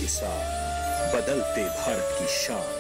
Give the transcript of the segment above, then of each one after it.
साथ बदलते भारत की शान।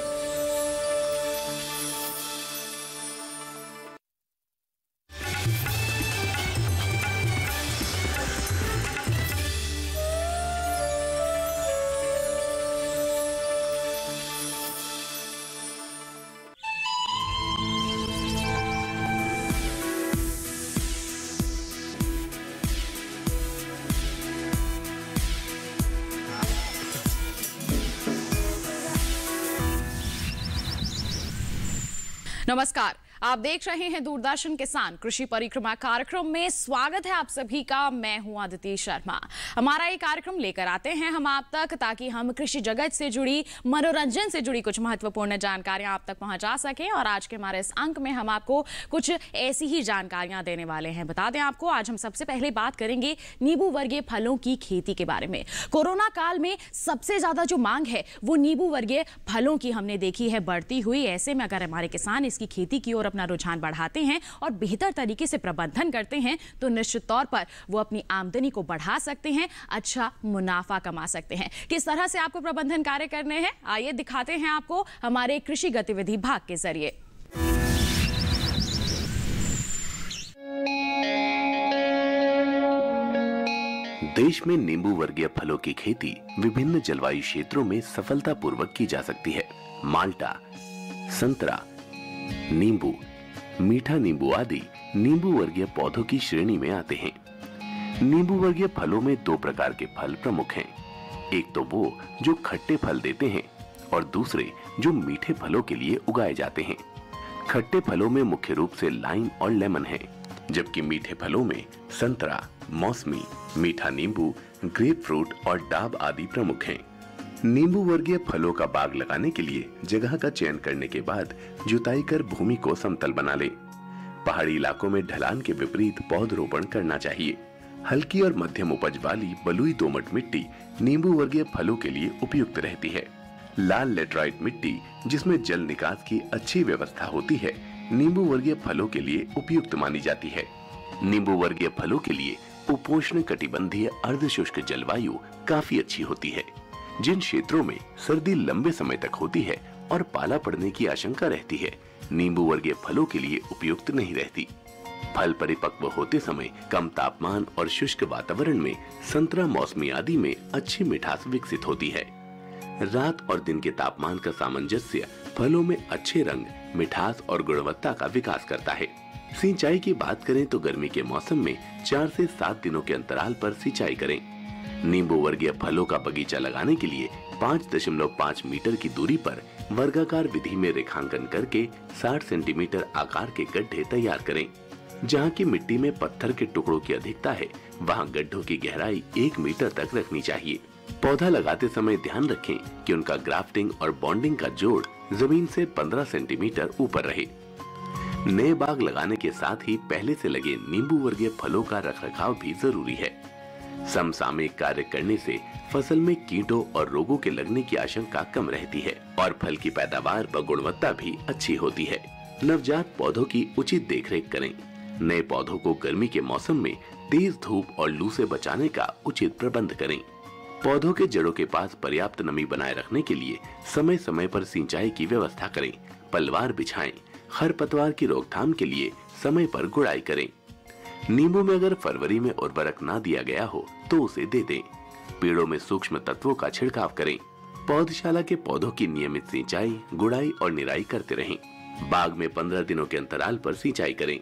नमस्कार, आप देख रहे हैं दूरदर्शन किसान कृषि परिक्रमा कार्यक्रम में। स्वागत है आप सभी का। मैं हूं आदिति शर्मा। हमारा ये कार्यक्रम लेकर आते हैं हम आप तक ताकि हम कृषि जगत से जुड़ी, मनोरंजन से जुड़ी कुछ महत्वपूर्ण जानकारियां आप तक पहुंचा सकें। और आज के हमारे इस अंक में हम आपको कुछ ऐसी ही जानकारियां देने वाले हैं। बता दें आपको, आज हम सबसे पहले बात करेंगे नींबू वर्गीय फलों की खेती के बारे में। कोरोना काल में सबसे ज्यादा जो मांग है वो नींबू वर्गीय फलों की हमने देखी है बढ़ती हुई। ऐसे में अगर हमारे किसान इसकी खेती की ओर अपना रुझान बढ़ाते हैं और बेहतर तरीके से प्रबंधन करते हैं तो निश्चित तौर पर वो अपनी आमदनी को बढ़ा सकते हैं, अच्छा मुनाफा कमा सकते हैं। किस तरह से आपको प्रबंधन कार्य करने हैं, आइए दिखाते हैं आपको हमारे कृषि गतिविधि भाग के जरिए। देश में नींबू वर्गीय फलों की खेती विभिन्न जलवायु क्षेत्रों में सफलतापूर्वक की जा सकती है। माल्टा, संतरा, नींबू, मीठा नींबू आदि नींबू वर्गीय पौधों की श्रेणी में आते हैं। नींबू वर्गीय फलों में दो प्रकार के फल प्रमुख हैं। एक तो वो जो खट्टे फल देते हैं और दूसरे जो मीठे फलों के लिए उगाए जाते हैं। खट्टे फलों में मुख्य रूप से लाइम और लेमन है, जबकि मीठे फलों में संतरा, मौसमी, मीठा नींबू, ग्रेप फ्रूट और डाब आदि प्रमुख हैं। नींबू वर्गीय फलों का बाग लगाने के लिए जगह का चयन करने के बाद जुताई कर भूमि को समतल बना लें। पहाड़ी इलाकों में ढलान के विपरीत पौधरोपण करना चाहिए। हल्की और मध्यम उपज वाली बलुई दोमट मिट्टी नींबू वर्गीय फलों के लिए उपयुक्त रहती है। लाल लेटराइट मिट्टी जिसमें जल निकास की अच्छी व्यवस्था होती है, नींबू वर्गीय फलों के लिए उपयुक्त मानी जाती है। नींबू वर्गीय फलों के लिए उपोष्ण कटिबंधीय अर्धशुष्क जलवायु काफी अच्छी होती है। जिन क्षेत्रों में सर्दी लंबे समय तक होती है और पाला पड़ने की आशंका रहती है, नींबू वर्गीय फलों के लिए उपयुक्त नहीं रहती। फल परिपक्व होते समय कम तापमान और शुष्क वातावरण में संतरा, मौसमी आदि में अच्छी मिठास विकसित होती है। रात और दिन के तापमान का सामंजस्य फलों में अच्छे रंग, मिठास और गुणवत्ता का विकास करता है। सिंचाई की बात करें तो गर्मी के मौसम में 4 से 7 दिनों के अंतराल पर सिंचाई करें। नींबू वर्गीय फलों का बगीचा लगाने के लिए 5.5 मीटर की दूरी पर वर्गाकार विधि में रेखांकन करके 60 सेंटीमीटर आकार के गड्ढे तैयार करें। जहां की मिट्टी में पत्थर के टुकड़ों की अधिकता है, वहां गड्ढों की गहराई 1 मीटर तक रखनी चाहिए। पौधा लगाते समय ध्यान रखें कि उनका ग्राफ्टिंग और बॉन्डिंग का जोड़ जमीन से 15 सेंटीमीटर ऊपर रहे। नए बाग लगाने के साथ ही पहले से लगे नींबू वर्गीय फलों का रखरखाव भी जरूरी है। समसामयिक कार्य करने से फसल में कीटों और रोगों के लगने की आशंका कम रहती है और फल की पैदावार व गुणवत्ता भी अच्छी होती है। नवजात पौधों की उचित देखरेख करें। नए पौधों को गर्मी के मौसम में तेज धूप और लू से बचाने का उचित प्रबंध करें। पौधों के जड़ों के पास पर्याप्त नमी बनाए रखने के लिए समय समय पर सिंचाई की व्यवस्था करें। पलवार बिछाएं। खरपतवार की रोकथाम के लिए समय पर गुड़ाई करें। नींबू में अगर फरवरी में उर्वरक ना दिया गया हो तो उसे दे दें। पेड़ों में सूक्ष्म तत्वों का छिड़काव करें। पौधशाला के पौधों की नियमित सिंचाई, गुड़ाई और निराई करते रहें। बाग में 15 दिनों के अंतराल पर सिंचाई करें।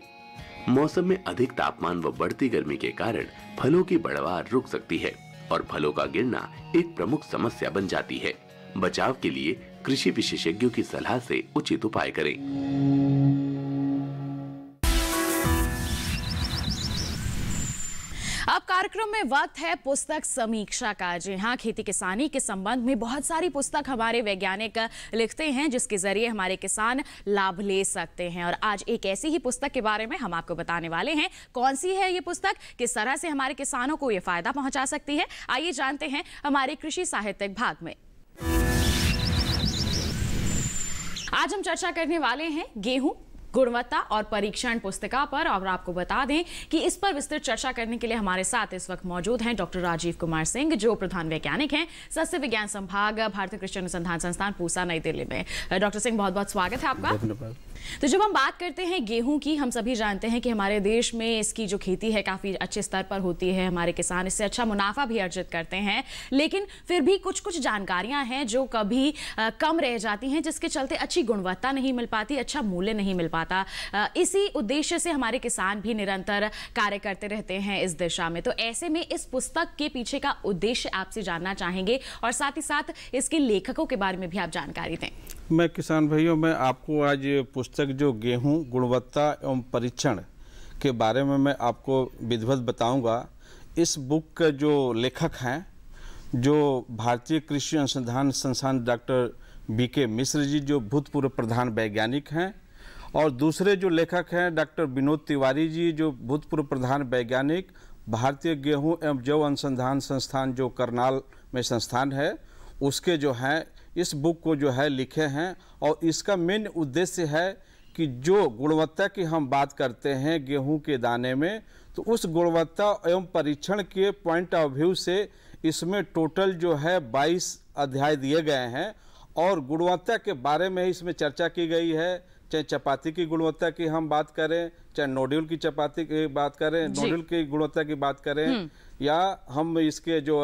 मौसम में अधिक तापमान व बढ़ती गर्मी के कारण फलों की पैदावार रुक सकती है और फलों का गिरना एक प्रमुख समस्या बन जाती है। बचाव के लिए कृषि विशेषज्ञों की सलाह से उचित उपाय करें। अब कार्यक्रम में वक्त है पुस्तक समीक्षा का। जी हाँ, खेती किसानी के संबंध में बहुत सारी पुस्तक हमारे वैज्ञानिक लिखते हैं जिसके जरिए हमारे किसान लाभ ले सकते हैं। और आज एक ऐसी ही पुस्तक के बारे में हम आपको बताने वाले हैं। कौन सी है ये पुस्तक, किस तरह से हमारे किसानों को ये फायदा पहुंचा सकती है, आइए जानते हैं हमारे कृषि साहित्यिक भाग में। आज हम चर्चा करने वाले हैं गेहूं, गुणवत्ता और परीक्षण पुस्तिका पर। और आपको बता दें कि इस पर विस्तृत चर्चा करने के लिए हमारे साथ इस वक्त मौजूद हैं डॉक्टर राजीव कुमार सिंह, जो प्रधान वैज्ञानिक हैं सस्य विज्ञान संभाग, भारतीय कृषि अनुसंधान संस्थान, पूसा, नई दिल्ली में। डॉक्टर सिंह, बहुत बहुत स्वागत है आपका। तो जब हम बात करते हैं गेहूं की, हम सभी जानते हैं कि हमारे देश में इसकी जो खेती है काफी अच्छे स्तर पर होती है, हमारे किसान इससे अच्छा मुनाफा भी अर्जित करते हैं, लेकिन फिर भी कुछ कुछ जानकारियां हैं जो कभी कम रह जाती हैं, जिसके चलते अच्छी गुणवत्ता नहीं मिल पाती, अच्छा मूल्य नहीं मिल पाता। इसी उद्देश्य से हमारे किसान भी निरंतर कार्य करते रहते हैं इस दिशा में। तो ऐसे में इस पुस्तक के पीछे का उद्देश्य आपसे जानना चाहेंगे और साथ ही साथ इसके लेखकों के बारे में भी आप जानकारी दें। मैं किसान भाइयों, मैं आपको आज पुस्तक जो गेहूं गुणवत्ता एवं परीक्षण के बारे में मैं आपको विधिवत बताऊंगा। इस बुक के जो लेखक हैं, जो भारतीय कृषि अनुसंधान संस्थान डॉक्टर BK मिश्र जी, जो भूतपूर्व प्रधान वैज्ञानिक हैं, और दूसरे जो लेखक हैं डॉक्टर विनोद तिवारी जी, जो भूतपूर्व प्रधान वैज्ञानिक भारतीय गेहूं एवं जौ अनुसंधान संस्थान जो करनाल में संस्थान है, उसके जो हैं इस बुक को जो है लिखे हैं। और इसका मेन उद्देश्य है कि जो गुणवत्ता की हम बात करते हैं गेहूं के दाने में, तो उस गुणवत्ता एवं परीक्षण के पॉइंट ऑफ व्यू से इसमें टोटल जो है 22 अध्याय दिए गए हैं और गुणवत्ता के बारे में इसमें चर्चा की गई है। चाहे चपाती की गुणवत्ता की हम बात करें, चाहे नोड्यूल की चपाती की बात करें, नोड्यूल की गुणवत्ता की बात करें, या हम इसके जो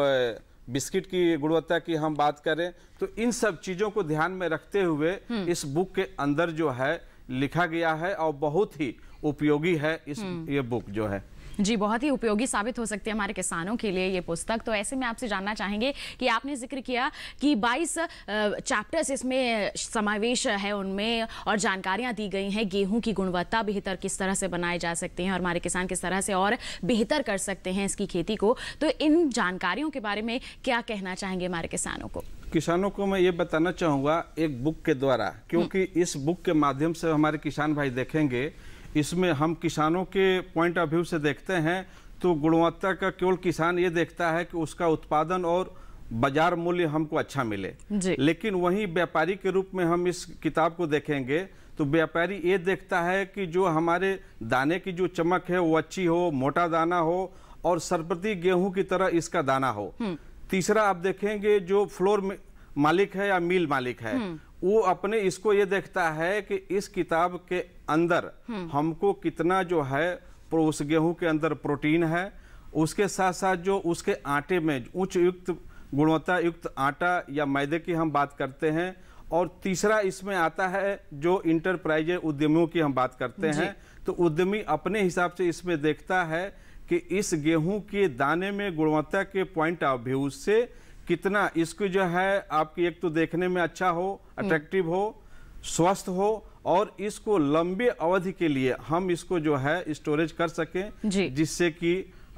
बिस्किट की गुणवत्ता की हम बात करें, तो इन सब चीजों को ध्यान में रखते हुए इस बुक के अंदर जो है लिखा गया है और बहुत ही उपयोगी है ये बुक जो है। जी, बहुत ही उपयोगी साबित हो सकती है हमारे किसानों के लिए ये पुस्तक। तो ऐसे में आपसे जानना चाहेंगे कि आपने जिक्र किया कि 22 चैप्टर्स इसमें समावेश है उनमें, और जानकारियां दी गई हैं गेहूं की गुणवत्ता बेहतर किस तरह से बनाई जा सकती है और हमारे किसान किस तरह से और बेहतर कर सकते हैं इसकी खेती को। तो इन जानकारियों के बारे में क्या कहना चाहेंगे हमारे किसानों को? किसानों को मैं ये बताना चाहूँगा एक बुक के द्वारा, क्योंकि इस बुक के माध्यम से हमारे किसान भाई देखेंगे, इसमें हम किसानों के पॉइंट ऑफ व्यू से देखते हैं तो गुणवत्ता का केवल किसान ये देखता है कि उसका उत्पादन और बाजार मूल्य हमको अच्छा मिले, लेकिन वहीं व्यापारी के रूप में हम इस किताब को देखेंगे तो व्यापारी ये देखता है कि जो हमारे दाने की जो चमक है वो अच्छी हो, मोटा दाना हो और सरपति गेहूं की तरह इसका दाना हो। तीसरा आप देखेंगे जो फ्लोर मालिक है या मिल मालिक है, वो अपने इसको ये देखता है कि इस किताब के अंदर हमको कितना जो है उस गेहूं के अंदर प्रोटीन है, उसके साथ साथ जो उसके आटे में उच्च युक्त गुणवत्ता युक्त आटा या मैदे की हम बात करते हैं। और तीसरा इसमें आता है जो इंटरप्राइज उद्यमियों की हम बात करते हैं, तो उद्यमी अपने हिसाब से इसमें देखता है कि इस गेहूं के दाने में गुणवत्ता के पॉइंट ऑफ व्यू से कितना इसको जो है आपकी एक तो देखने में अच्छा हो, अट्रैक्टिव हो, स्वस्थ हो और इसको लंबे अवधि के लिए हम इसको जो है स्टोरेज कर सकें, जिससे कि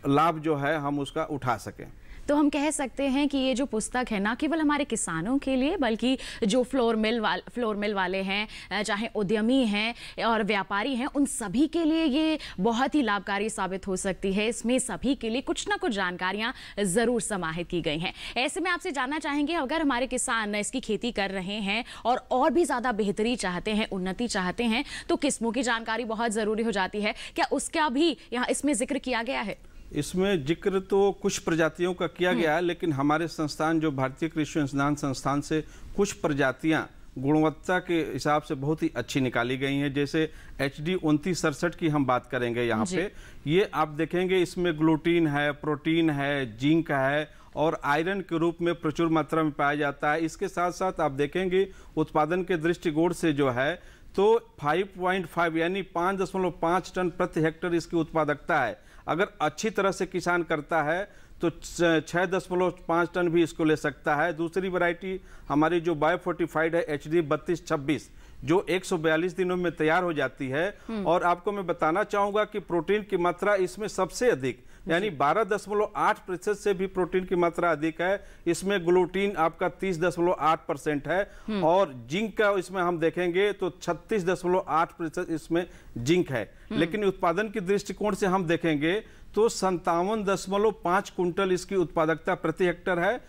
लाभ जो है हम उसका उठा सकें। तो हम कह सकते हैं कि ये जो पुस्तक है ना केवल हमारे किसानों के लिए बल्कि जो फ्लोर मिल वाले हैं, चाहे उद्यमी हैं और व्यापारी हैं, उन सभी के लिए ये बहुत ही लाभकारी साबित हो सकती है। इसमें सभी के लिए कुछ ना कुछ जानकारियां जरूर समाहित की गई हैं। ऐसे में आपसे जानना चाहेंगे, अगर हमारे किसान इसकी खेती कर रहे हैं और भी ज़्यादा बेहतरी चाहते हैं, उन्नति चाहते हैं, तो किस्मों की जानकारी बहुत ज़रूरी हो जाती है। क्या उसका भी यहाँ इसमें जिक्र किया गया है? इसमें जिक्र तो कुछ प्रजातियों का किया गया है, लेकिन हमारे संस्थान जो भारतीय कृषि अनुसंधान संस्थान से कुछ प्रजातियां गुणवत्ता के हिसाब से बहुत ही अच्छी निकाली गई हैं। जैसे HD 2967 की हम बात करेंगे यहाँ पे, ये आप देखेंगे इसमें ग्लूटीन है, प्रोटीन है, जिंक है और आयरन के रूप में प्रचुर मात्रा में पाया जाता है। इसके साथ साथ आप देखेंगे उत्पादन के दृष्टिकोण से जो है तो 5.5 यानी 5.5 टन प्रति हेक्टेयर इसकी उत्पादकता है। अगर अच्छी तरह से किसान करता है तो 6.5 टन भी इसको ले सकता है। दूसरी वैरायटी हमारी जो बायोफोर्टिफाइड है HD 3226 जो 142 दिनों में तैयार हो जाती है। और आपको मैं बताना चाहूंगा कि प्रोटीन की मात्रा इसमें सबसे अधिक यानी 12.8% से भी प्रोटीन की मात्रा अधिक है। इसमें ग्लूटीन आपका 30.8% है और जिंक का इसमें हम देखेंगे तो 36.8% इसमें जिंक है। लेकिन उत्पादन के दृष्टिकोण से हम देखेंगे तो 57.5 कुंटल इसकी उत्पादकता प्रति हेक्टेयर है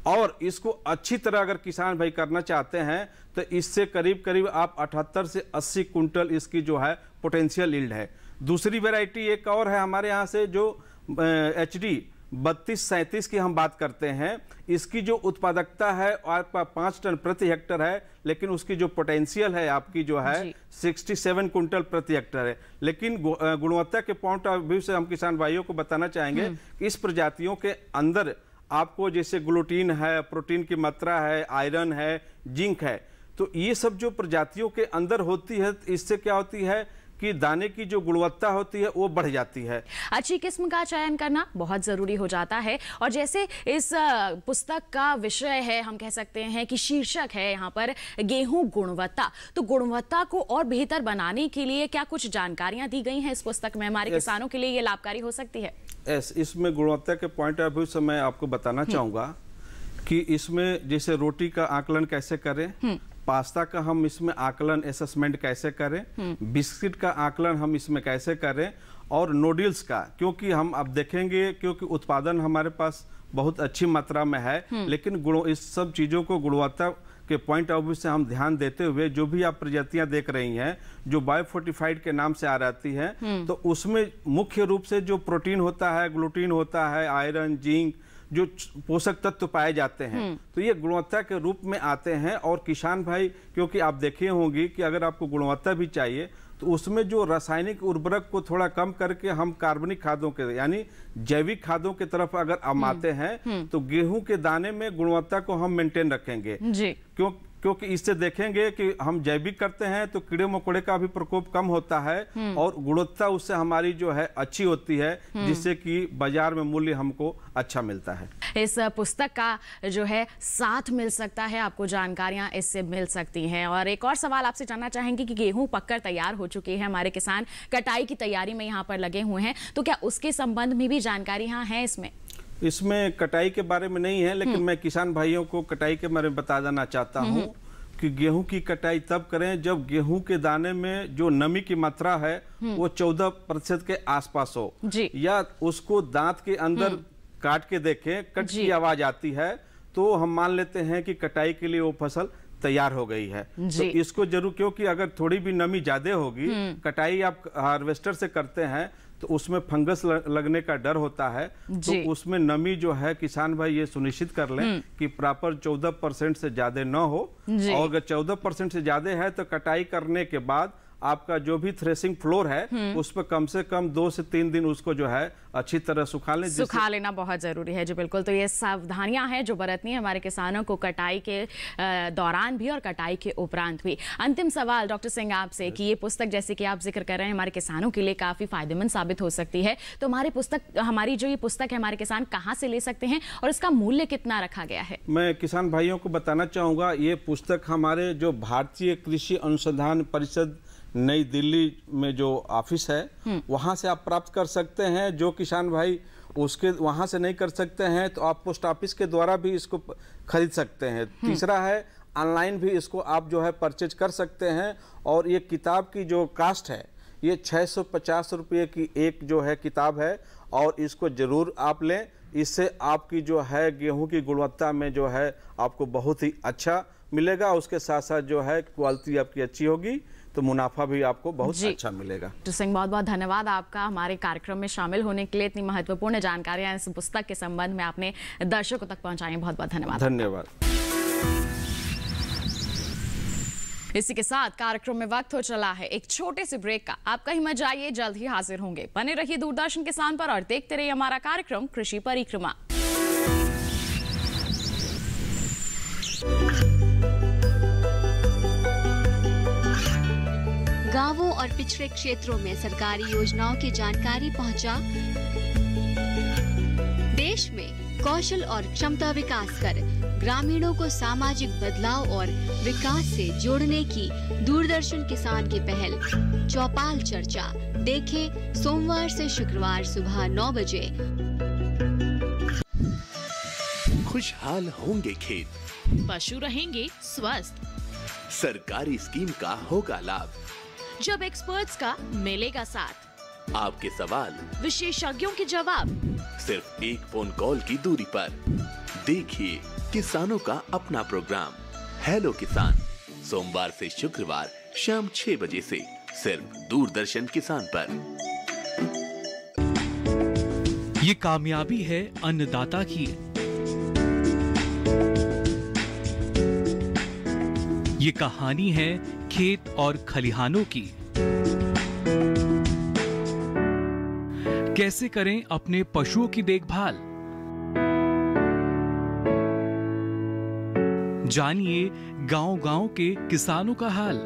और इसको अच्छी तरह अगर किसान भाई करना चाहते हैं तो इससे करीब करीब आप 78 से 80 कुंटल इसकी जो है पोटेंशियल यील्ड है। दूसरी वैरायटी एक और है हमारे यहाँ से जो HD 3237 की हम बात करते हैं। इसकी जो उत्पादकता है आपका 5 टन प्रति हेक्टर है, लेकिन उसकी जो पोटेंशियल है आपकी जो है 67 कुंटल प्रति हेक्टर है। लेकिन गुणवत्ता के पॉइंट ऑफ व्यू से हम किसान भाइयों को बताना चाहेंगे कि इस प्रजातियों के अंदर आपको जैसे ग्लूटीन है, प्रोटीन की मात्रा है, आयरन है, जिंक है, तो ये सब जो प्रजातियों के अंदर होती है इससे क्या होती है कि दाने की जो गुणवत्ता होती है वो बढ़ जाती है। अच्छी किस्म का चयन करना बहुत जरूरी हो जाता है। और जैसे इस पुस्तक का विषय है, हम कह सकते हैं कि शीर्षक है यहाँ पर गेहूं गुणवत्ता, तो गुणवत्ता को और बेहतर बनाने के लिए क्या कुछ जानकारियां दी गई हैं इस पुस्तक में? हमारे किसानों के लिए ये लाभकारी हो सकती है। इसमें गुणवत्ता के पॉइंट ऑफ व्यू से मैं आपको बताना चाहूंगा कि इसमें जैसे रोटी का आकलन कैसे करें, पास्ता का हम इसमें आकलन असेसमेंट कैसे करें, बिस्किट का आकलन हम इसमें कैसे करें, और नूडल्स का, क्योंकि हम अब देखेंगे क्योंकि उत्पादन हमारे पास बहुत अच्छी मात्रा में है, लेकिन इस सब चीज़ों को गुणवत्ता के पॉइंट ऑफ व्यू से हम ध्यान देते हुए जो भी आप प्रजातियां देख रही हैं जो बायोफोर्टिफाइड के नाम से आ जाती हैं, तो उसमें मुख्य रूप से जो प्रोटीन होता है, ग्लूटीन होता है, आयरन, जिंक, जो पोषक तत्व पाए जाते हैं, तो ये गुणवत्ता के रूप में आते हैं। और किसान भाई, क्योंकि आप देखे होंगे कि अगर आपको गुणवत्ता भी चाहिए तो उसमें जो रासायनिक उर्वरक को थोड़ा कम करके हम कार्बनिक खादों के यानी जैविक खादों की तरफ अगर हम आते हैं तो गेहूं के दाने में गुणवत्ता को हम मेंटेन रखेंगे जी। क्योंकि इससे देखेंगे कि हम जैविक करते हैं तो कीड़े मकोड़े का भी प्रकोप कम होता है और गुणवत्ता उससे हमारी जो है अच्छी होती है, जिससे कि बाजार में मूल्य हमको अच्छा मिलता है। इस पुस्तक का जो है साथ मिल सकता है, आपको जानकारियां इससे मिल सकती हैं। और एक और सवाल आपसे जानना चाहेंगे कि गेहूं पककर तैयार हो चुके हैं, हमारे किसान कटाई की तैयारी में यहाँ पर लगे हुए हैं, तो क्या उसके संबंध में भी जानकारियां हैं इसमें? इसमें कटाई के बारे में नहीं है, लेकिन मैं किसान भाइयों को कटाई के बारे में बता देना चाहता हूँ कि गेहूं की कटाई तब करें जब गेहूं के दाने में जो नमी की मात्रा है वो 14% के आसपास हो, या उसको दांत के अंदर काट के देखें, कट की आवाज आती है तो हम मान लेते हैं कि कटाई के लिए वो फसल तैयार हो गई है। तो इसको जरूर, क्योंकि अगर थोड़ी भी नमी ज्यादा होगी, कटाई आप हार्वेस्टर से करते हैं तो उसमें फंगस लगने का डर होता है, तो उसमें नमी जो है किसान भाई ये सुनिश्चित कर लें कि प्रॉपर 14% से ज्यादा न हो, और अगर 14% से ज्यादा है तो कटाई करने के बाद आपका जो भी थ्रेसिंग फ्लोर है उस पर कम से कम 2 से 3 दिन उसको जो है अच्छी तरह सुखा लेना बहुत जरूरी है जी। बिल्कुल, तो ये सावधानियां हैं जो बरतनी है हमारे किसानों को कटाई के दौरान भी और कटाई के उपरांत भी। अंतिम सवाल डॉक्टर सिंह आपसे कि ये पुस्तक जैसे कि आप जिक्र कर रहे हैं हमारे किसानों के लिए काफी फायदेमंद साबित हो सकती है, तो हमारी जो ये पुस्तक है हमारे किसान कहाँ से ले सकते हैं और इसका मूल्य कितना रखा गया है? मैं किसान भाइयों को बताना चाहूंगा, ये पुस्तक हमारे जो भारतीय कृषि अनुसंधान परिषद नई दिल्ली में जो ऑफिस है वहां से आप प्राप्त कर सकते हैं। जो किसान भाई उसके वहां से नहीं कर सकते हैं तो आप पोस्ट ऑफिस के द्वारा भी इसको खरीद सकते हैं। तीसरा है ऑनलाइन भी इसको आप जो है परचेज कर सकते हैं। और ये किताब की जो कास्ट है ये 650 रुपये की एक जो है किताब है, और इसको जरूर आप लें। इससे आपकी जो है गेहूं की गुणवत्ता में जो है आपको बहुत ही अच्छा मिलेगा, उसके साथ साथ जो है क्वालिटी आपकी अच्छी होगी तो मुनाफा भी आपको बहुत अच्छा मिलेगा। डॉक्टर सिंह, बहुत बहुत धन्यवाद आपका हमारे कार्यक्रम में शामिल होने के लिए। इतनी महत्वपूर्ण जानकारियां इस पुस्तक के संबंध में आपने दर्शकों तक पहुंचाई, बहुत बहुत धन्यवाद। धन्यवाद। इसी के साथ कार्यक्रम में वक्त हो चला है एक छोटे से ब्रेक का। आप कहीं मत जाइए, जल्द ही हाजिर होंगे। बने रहिए दूरदर्शन किसान पर और देखते रहिए हमारा कार्यक्रम कृषि परिक्रमा। गांवों और पिछड़े क्षेत्रों में सरकारी योजनाओं की जानकारी पहुंचा। देश में कौशल और क्षमता विकास कर ग्रामीणों को सामाजिक बदलाव और विकास से जोड़ने की दूरदर्शन किसान की पहल चौपाल चर्चा देखें सोमवार से शुक्रवार सुबह 9 बजे। खुशहाल होंगे खेत, पशु रहेंगे स्वस्थ, सरकारी स्कीम का होगा लाभ, जब एक्सपर्ट्स का मिलेगा साथ, आपके सवाल विशेषज्ञों के जवाब सिर्फ एक फोन कॉल की दूरी पर। देखिए किसानों का अपना प्रोग्राम हेलो किसान, सोमवार से शुक्रवार शाम 6 बजे से सिर्फ दूरदर्शन किसान पर। ये कामयाबी है अन्नदाता की, ये कहानी है खेत और खलिहानों की। कैसे करें अपने पशुओं की देखभाल, जानिए गांव-गांव के किसानों का हाल।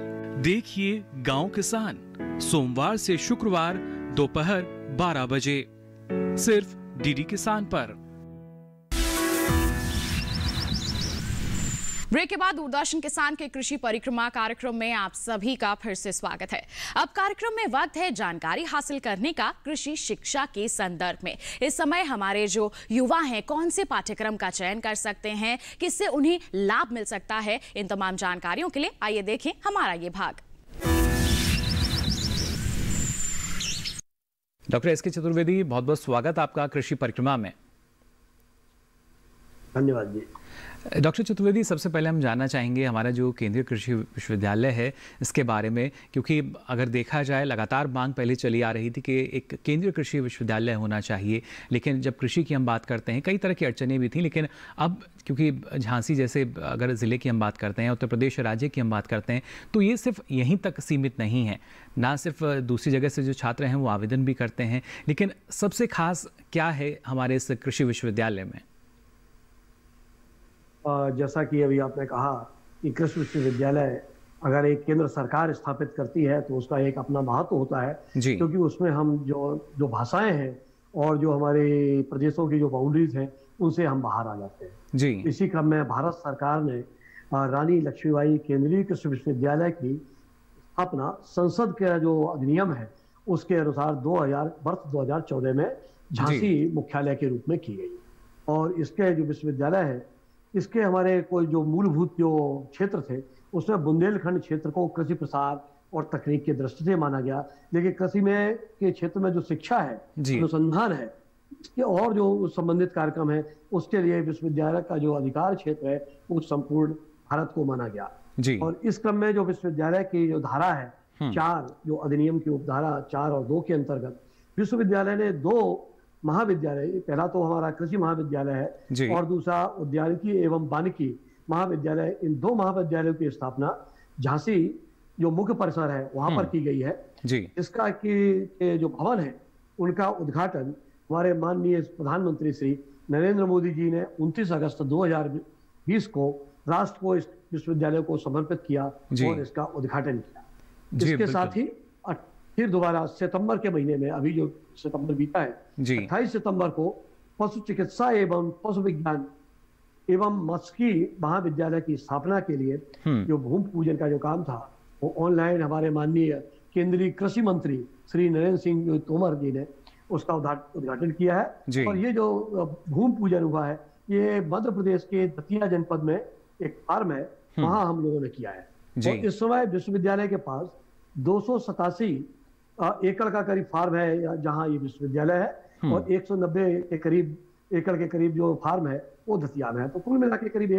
देखिए गांव किसान, सोमवार से शुक्रवार दोपहर 12 बजे सिर्फ डीडी किसान पर। ब्रेक के बाद दूरदर्शन किसान के कृषि परिक्रमा कार्यक्रम में आप सभी का फिर से स्वागत है। अब कार्यक्रम में वक्त है जानकारी हासिल करने का कृषि शिक्षा के संदर्भ में। इस समय हमारे जो युवा हैं कौन से पाठ्यक्रम का चयन कर सकते हैं, किससे उन्हें लाभ मिल सकता है, इन तमाम जानकारियों के लिए आइए देखें हमारा ये भाग। डॉक्टर एस के चतुर्वेदी, बहुत बहुत स्वागत आपका कृषि परिक्रमा में। धन्यवाद जी। डॉक्टर चतुर्वेदी, सबसे पहले हम जानना चाहेंगे हमारा जो केंद्रीय कृषि विश्वविद्यालय है इसके बारे में, क्योंकि अगर देखा जाए लगातार मांग पहले चली आ रही थी कि एक केंद्रीय कृषि विश्वविद्यालय होना चाहिए, लेकिन जब कृषि की हम बात करते हैं कई तरह की अड़चनें भी थी, लेकिन अब क्योंकि झांसी जैसे अगर ज़िले की हम बात करते हैं, उत्तर प्रदेश राज्य की हम बात करते हैं, तो ये सिर्फ यहीं तक सीमित नहीं है। ना सिर्फ दूसरी जगह से जो छात्र हैं वो आवेदन भी करते हैं, लेकिन सबसे खास क्या है हमारे इस कृषि विश्वविद्यालय में? जैसा कि अभी आपने कहा कि कृषि विश्वविद्यालय अगर एक केंद्र सरकार स्थापित करती है तो उसका एक अपना महत्व होता है, क्योंकि उसमें हम जो भाषाएं हैं और जो हमारे प्रदेशों की जो बाउंड्रीज हैं उनसे हम बाहर आ जाते हैं जी। इसी क्रम में भारत सरकार ने रानी लक्ष्मीबाई केंद्रीय कृषि विश्वविद्यालय की स्थापना संसद का जो अधिनियम है उसके अनुसार वर्ष 2014 में झांसी मुख्यालय के रूप में की गई। और इसके जो विश्वविद्यालय है इसके हमारे कोई जो मूलभूत जो क्षेत्र थे उसमें बुंदेलखंड क्षेत्र को कृषि प्रसार और तकनीक की दृष्टि से माना गया, लेकिन कृषि में के क्षेत्र में जो शिक्षा है, अनुसंधान है, इसके और जो संबंधित कार्यक्रम है उसके लिए विश्वविद्यालय का जो अधिकार क्षेत्र है वो संपूर्ण भारत को माना गया जी। और इस क्रम में जो विश्वविद्यालय की जो धारा है 4 जो अधिनियम की उपधारा 4 और 2 के अंतर्गत विश्वविद्यालय ने 2 महाविद्यालय, पहला तो हमारा कृषि महाविद्यालय है और दूसरा उद्यानिकी एवं वानिकी महाविद्यालय, इन 2 महाविद्यालयों की स्थापना झांसी जो मुख्य परिसर है वहां पर की गई है जी। इसका कि जो भवन है उनका उद्घाटन हमारे माननीय प्रधानमंत्री श्री नरेंद्र मोदी जी ने 29 अगस्त 2020 को राष्ट्र को इस विश्वविद्यालय को समर्पित किया और इसका उद्घाटन किया। इसके साथ ही फिर दोबारा सितंबर के महीने में, अभी जो सितंबर बीता है 28 सितंबर को पशु चिकित्सा एवं पशु विज्ञान एवं मत्स्यिकी महाविद्यालय की स्थापना के लिए जो भूमि पूजन का जो काम था वो ऑनलाइन हमारे माननीय केंद्रीय कृषि मंत्री श्री नरेंद्र सिंह तोमर जी ने उसका उद्घाटन किया है। और ये जो भूमि पूजन हुआ है ये मध्य प्रदेश के दतिया जनपद में एक फार्म है, वहां हम लोगों ने किया है। और इस समय विश्वविद्यालय के पास 287 एकड़ का करीब फार्म है जहां ये विश्वविद्यालय है और 190 के करीब एकड़ के करीब जो फार्म है वो दतिया में है। तो कुल मिला के करीब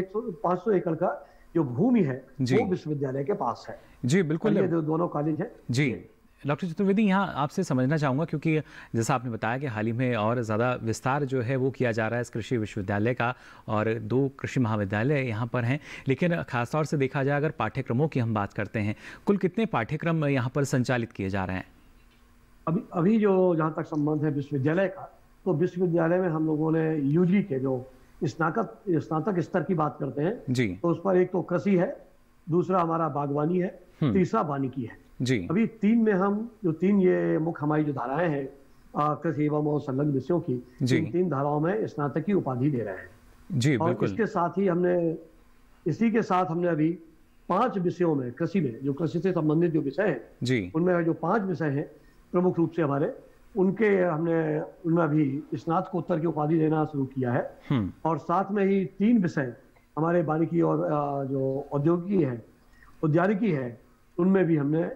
500 एकड़ का जो भूमि है वो विश्वविद्यालय के पास है जी। बिल्कुल, ये दोनों कॉलेज है जी। डॉक्टर चतुर्वेदी, यहाँ आपसे समझना चाहूँगा क्योंकि जैसा आपने बताया कि हाल ही में और ज़्यादा विस्तार जो है वो किया जा रहा है इस कृषि विश्वविद्यालय का और 2 कृषि महाविद्यालय यहाँ पर हैं, लेकिन खासतौर से देखा जाए अगर पाठ्यक्रमों की हम बात करते हैं, कुल कितने पाठ्यक्रम यहाँ पर संचालित किए जा रहे हैं? अभी जो जहाँ तक संबंध है विश्वविद्यालय का, तो विश्वविद्यालय में हम लोगों ने यूजी के जो स्नातक स्तर की बात करते हैं जी, तो उस पर एक तो कृषि है, दूसरा हमारा बागवानी है, तीसरा वानिकी है जी। अभी 3 में हम जो 3 ये मुख्य हमारी जो धाराएं हैं कृषि एवं और संलग्न विषयों की, इन 3 धाराओं में स्नातक की उपाधि दे रहे हैं जी। और इसके साथ ही इसी के साथ हमने अभी 5 विषयों में कृषि में जो कृषि से संबंधित जो विषय है जी, उनमें जो 5 विषय हैं प्रमुख रूप से हमारे, उनमें अभी स्नातकोत्तर की उपाधि देना शुरू किया है। और साथ में ही 3 विषय हमारे वानिकी और जो औद्योगिकी है, उद्यानिकी है, उनमें भी हमने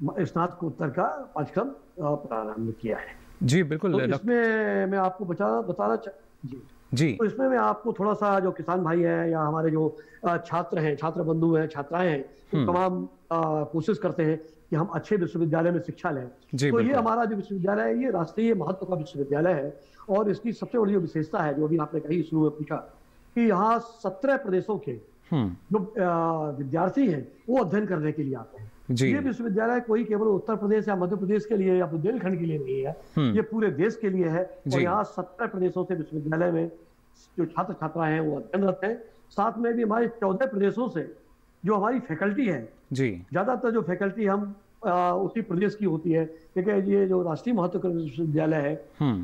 स्नातकोत्तर का पाठ्यक्रम प्रारंभ किया है जी। बिल्कुल, तो इसमें मैं आपको बताना जी जी। तो इसमें मैं आपको थोड़ा सा, जो किसान भाई है या हमारे जो छात्र हैं, छात्र बंधु हैं, छात्राएं हैं, तमाम कोशिश करते हैं कि हम अच्छे विश्वविद्यालय में शिक्षा लें। तो ये हमारा जो विश्वविद्यालय है, ये राष्ट्रीय महत्व का विश्वविद्यालय है, और इसकी सबसे बड़ी जो विशेषता है, जो अभी आपने कही शुरू में पूछा, कि यहाँ 17 प्रदेशों के जो विद्यार्थी हैं वो अध्ययन करने के लिए आते हैं। ये विश्वविद्यालय कोई केवल उत्तर प्रदेश या मध्य प्रदेश के लिए या बुंदेलखंड के लिए नहीं है, ये पूरे देश के लिए है। और यहाँ 17 प्रदेशों से विश्वविद्यालय में जो छात्र छात्राएं हैं वो अध्ययनरत हैं। साथ में भी हमारे 14 प्रदेशों से जो हमारी फैकल्टी है, ज्यादातर जो फैकल्टी हम उसी प्रदेश की होती है, क्योंकि ये जो राष्ट्रीय महत्व का विश्वविद्यालय है,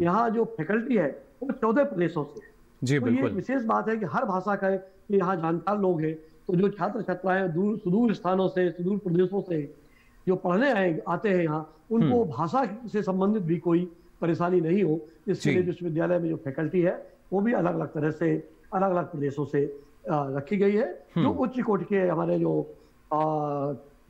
यहाँ जो फैकल्टी है वो 14 प्रदेशों से है। तो ये विशेष बात है कि हर भाषा का यहाँ जानकार लोग हैं। तो जो छात्र छात्राएं सुदूर स्थानों से, सुदूर प्रदेशों से जो पढ़ने आते हैं यहाँ, उनको भाषा से संबंधित भी कोई परेशानी नहीं हो, इसलिए विश्वविद्यालय में जो फैकल्टी है वो भी अलग अलग तरह से, अलग अलग प्रदेशों से रखी गई है। जो उच्च कोटि के हमारे जो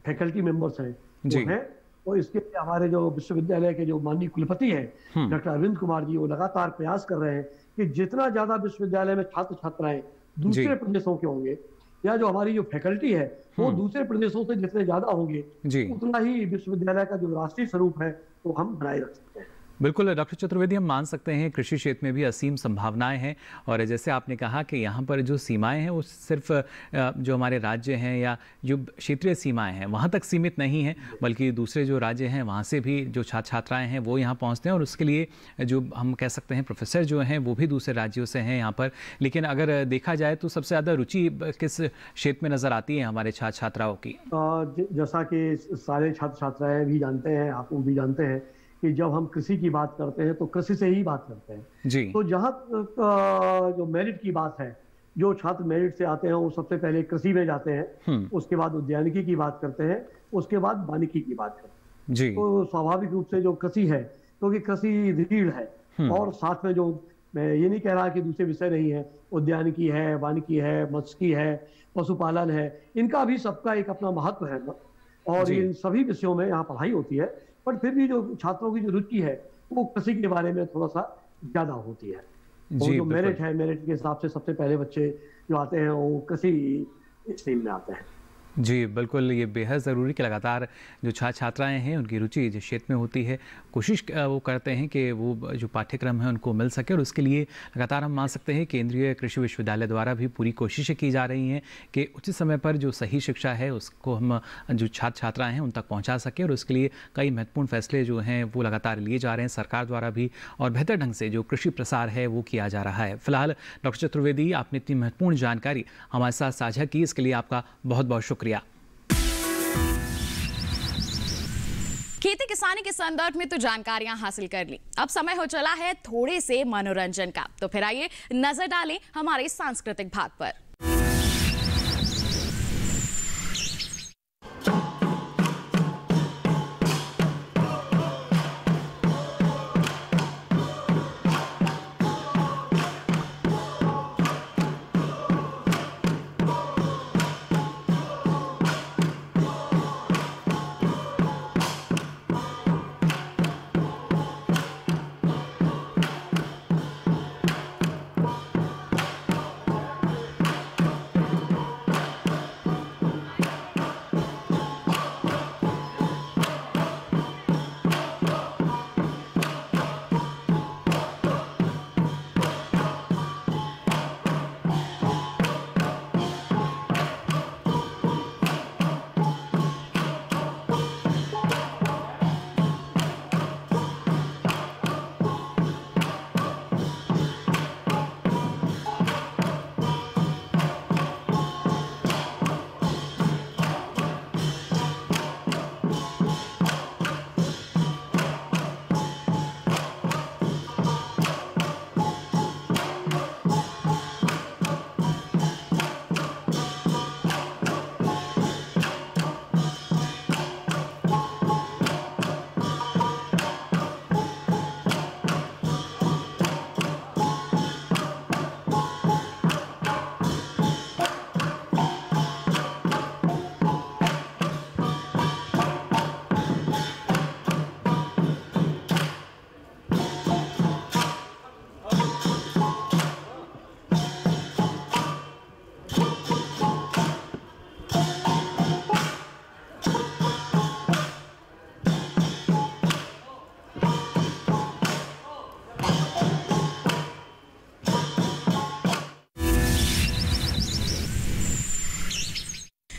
फैकल्टी मेंबर्स हैं वो हैं। तो इसके लिए हमारे जो विश्वविद्यालय के जो माननीय कुलपति हैं डॉक्टर अरविंद कुमार जी, वो लगातार प्रयास कर रहे हैं कि जितना ज्यादा विश्वविद्यालय में छात्र छात्राएं दूसरे प्रदेशों के होंगे, या जो हमारी जो फैकल्टी है वो दूसरे प्रदेशों से जितने ज्यादा होंगे, उतना ही विश्वविद्यालय का जो राष्ट्रीय स्वरूप है वो हम बनाए रख सकते हैं। बिल्कुल डॉक्टर चतुर्वेदी, हम मान सकते हैं कृषि क्षेत्र में भी असीम संभावनाएं हैं, और जैसे आपने कहा कि यहाँ पर जो सीमाएं हैं वो सिर्फ जो हमारे राज्य हैं या जो क्षेत्रीय सीमाएं हैं वहाँ तक सीमित नहीं हैं, बल्कि दूसरे जो राज्य हैं वहाँ से भी जो छात्र छात्राएं हैं वो यहाँ पहुँचते हैं, और उसके लिए जो हम कह सकते हैं प्रोफेसर जो हैं वो भी दूसरे राज्यों से हैं यहाँ पर। लेकिन अगर देखा जाए तो सबसे ज़्यादा रुचि किस क्षेत्र में नज़र आती है हमारे छात्र छात्राओं की? जैसा कि सारे छात्र छात्राएं भी जानते हैं, आप भी जानते हैं कि जब हम कृषि की बात करते हैं तो कृषि से ही बात करते हैं। तो जहाँ जो मेरिट की बात है, जो छात्र मेरिट से आते हैं वो सबसे पहले कृषि में जाते हैं, उसके बाद उद्यानिकी की बात करते हैं, उसके बाद वानिकी की बात करते हैं। तो स्वाभाविक रूप से जो कृषि है, क्योंकि कृषि रीढ़ है, और साथ में जो, मैं ये नहीं कह रहा कि दूसरे विषय नहीं है, उद्यानिकी है, वानिकी है, मत्स्य है, पशुपालन है, इनका भी सबका एक अपना महत्व है, और इन सभी विषयों में यहाँ पढ़ाई होती है। पर फिर भी जो छात्रों की जो रुचि है वो कृषि के बारे में थोड़ा सा ज्यादा होती है। और जो मेरिट है, मेरिट के हिसाब से सबसे पहले बच्चे जो आते हैं वो कृषि स्ट्रीम में आते हैं। जी बिल्कुल, ये बेहद ज़रूरी कि लगातार जो छात्र छात्राएँ हैं उनकी रुचि जिस क्षेत्र में होती है, कोशिश वो करते हैं कि वो जो पाठ्यक्रम है उनको मिल सके, और उसके लिए लगातार हम मान सकते हैं केंद्रीय कृषि विश्वविद्यालय द्वारा भी पूरी कोशिशें की जा रही हैं कि उचित समय पर जो सही शिक्षा है उसको हम जो छात्र छात्राएँ हैं उन तक पहुँचा सकें, और उसके लिए कई महत्वपूर्ण फैसले जो हैं वो लगातार लिए जा रहे हैं सरकार द्वारा भी, और बेहतर ढंग से जो कृषि प्रसार है वो किया जा रहा है। फिलहाल डॉक्टर चतुर्वेदी, आपने इतनी महत्वपूर्ण जानकारी हमारे साथ साझा की, इसके लिए आपका बहुत बहुत शुक्रिया। खेती किसानी के संदर्भ में तो जानकारियां हासिल कर ली, अब समय हो चला है थोड़े से मनोरंजन का। तो फिर आइए नजर डालें हमारे सांस्कृतिक भाग पर।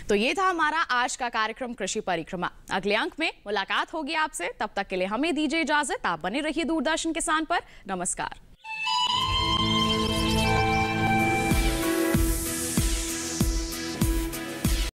तो ये था हमारा आज का कार्यक्रम कृषि परिक्रमा। अगले अंक में मुलाकात होगी आपसे, तब तक के लिए हमें दीजिए इजाजत। आप बने रहिए दूरदर्शन किसान पर। नमस्कार।